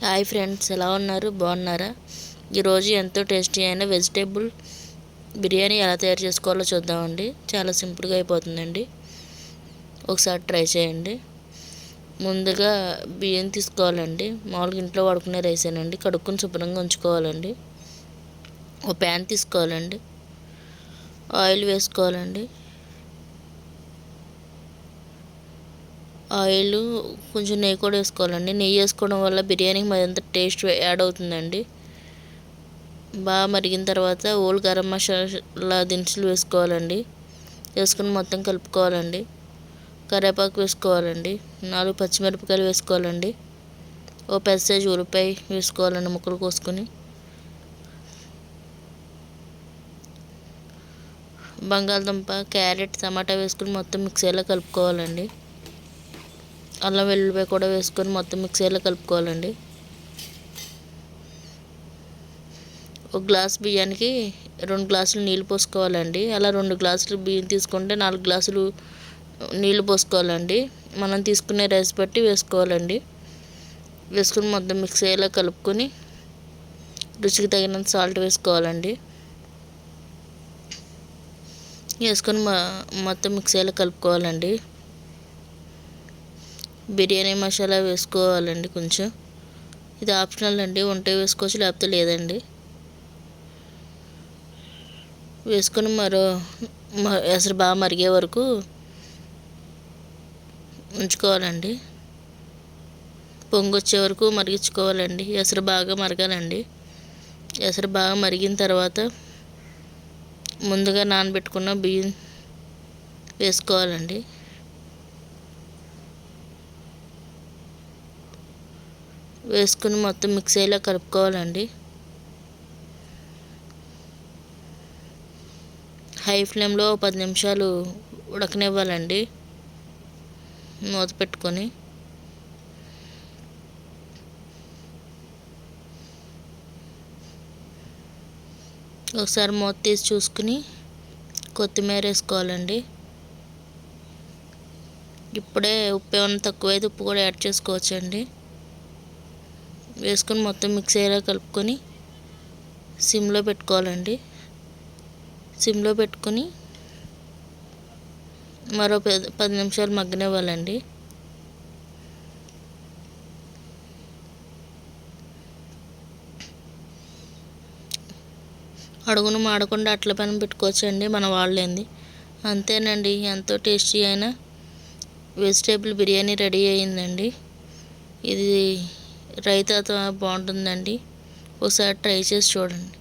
Hi friends, ఎలా ఉన్నారు? బాగున్నారా? ఈరోజు ఎంతో టేస్టీ అయిన వెజిటేబుల్ బిర్యానీ ఎలా తయారు చేసుకోవాలో చూద్దామండి. చాలా సింపుల్గా అయిపోతుందండి. ఒకసారి ట్రై చేయండి. ముందుగా బియ్యం తీసుకోవాలండి. మామూలుగా ఇంట్లో వాడుకునే రైసేనండి. కడుక్కుని శుభ్రంగా ఉంచుకోవాలండి. ఒక ప్యాన్ తీసుకోవాలండి. ఆయిల్ వేసుకోవాలండి. ఆయిల్ కొంచెం నెయ్యి కూడా వేసుకోవాలండి. నెయ్యి వేసుకోవడం వల్ల బిర్యానీకి మరింత టేస్ట్ యాడ్ అవుతుందండి. బాగా మరిగిన తర్వాత ఓల్ గరం మసాలా దినుసులు వేసుకోవాలండి. వేసుకుని మొత్తం కలుపుకోవాలండి. కరివేపాకు వేసుకోవాలండి. 4 పచ్చిమిరపకాయలు వేసుకోవాలండి. ఓ పెద్ద సైజు ఉల్లిపాయ వేసుకోవాలండి, ముక్కలు కోసుకొని. బంగాళదుంప, క్యారెట్, టమాటా వేసుకుని మొత్తం మిక్సీలో కలుపుకోవాలండి. అల్లం వెల్లుల్లిపాయ కూడా వేసుకొని మొత్తం మిక్సీలో కలుపుకోవాలండి. ఒక గ్లాస్ బియ్యానికి 2 గ్లాసులు నీళ్ళు పోసుకోవాలండి. అలా 2 గ్లాసులు బియ్యం తీసుకుంటే 4 గ్లాసులు నీళ్ళు పోసుకోవాలండి. మనం తీసుకునే రైస్ బట్టి వేసుకోవాలండి. వేసుకుని మొత్తం మిక్సీలో కలుపుకొని రుచికి తగినంత సాల్ట్ వేసుకోవాలండి. వేసుకొని మొత్తం మిక్సీలో కలుపుకోవాలండి. బిర్యానీ మసాలా వేసుకోవాలండి కొంచెం. ఇది ఆప్షనల్ అండి, ఉంటే వేసుకోవచ్చు, లేకపోతే లేదండి. వేసుకొని ఎసరు బాగా మరిగే వరకు ఉంచుకోవాలండి. పొంగు వచ్చే వరకు మరిగించుకోవాలండి. ఎసరు బాగా మరగాలండి. ఎసరు బాగా మరిగిన తర్వాత ముందుగా నానబెట్టుకున్న బియ్యం వేసుకోవాలండి. వేసుకుని మొత్తం మిక్సీలో కలుపుకోవాలండి. హై ఫ్లేమ్లో 10 నిమిషాలు ఉడకనివ్వాలండి, మూత పెట్టుకొని. ఒకసారి మూత తీసి చూసుకుని కొత్తిమీర వేసుకోవాలండి. ఇప్పుడే ఉప్పు ఏమైనా తక్కువైతే ఉప్పు కూడా యాడ్ చేసుకోవచ్చండి. వేసుకొని మొత్తం మిక్సీలో కలుపుకొని సిమ్లో పెట్టుకోవాలండి. సిమ్లో పెట్టుకొని మరో 10 నిమిషాలు మగ్గనివ్వాలండి. అడుగును మాడకుండా అట్ల పైన పెట్టుకోవచ్చండి, మనం వాడలేంది. అంతేనండి, ఎంతో టేస్టీ అయిన వెజిటేబుల్ బిర్యానీ రెడీ అయ్యిందండి. ఇది రైతాతో బాగుంటుందండి. ఒకసారి ట్రై చేసి చూడండి.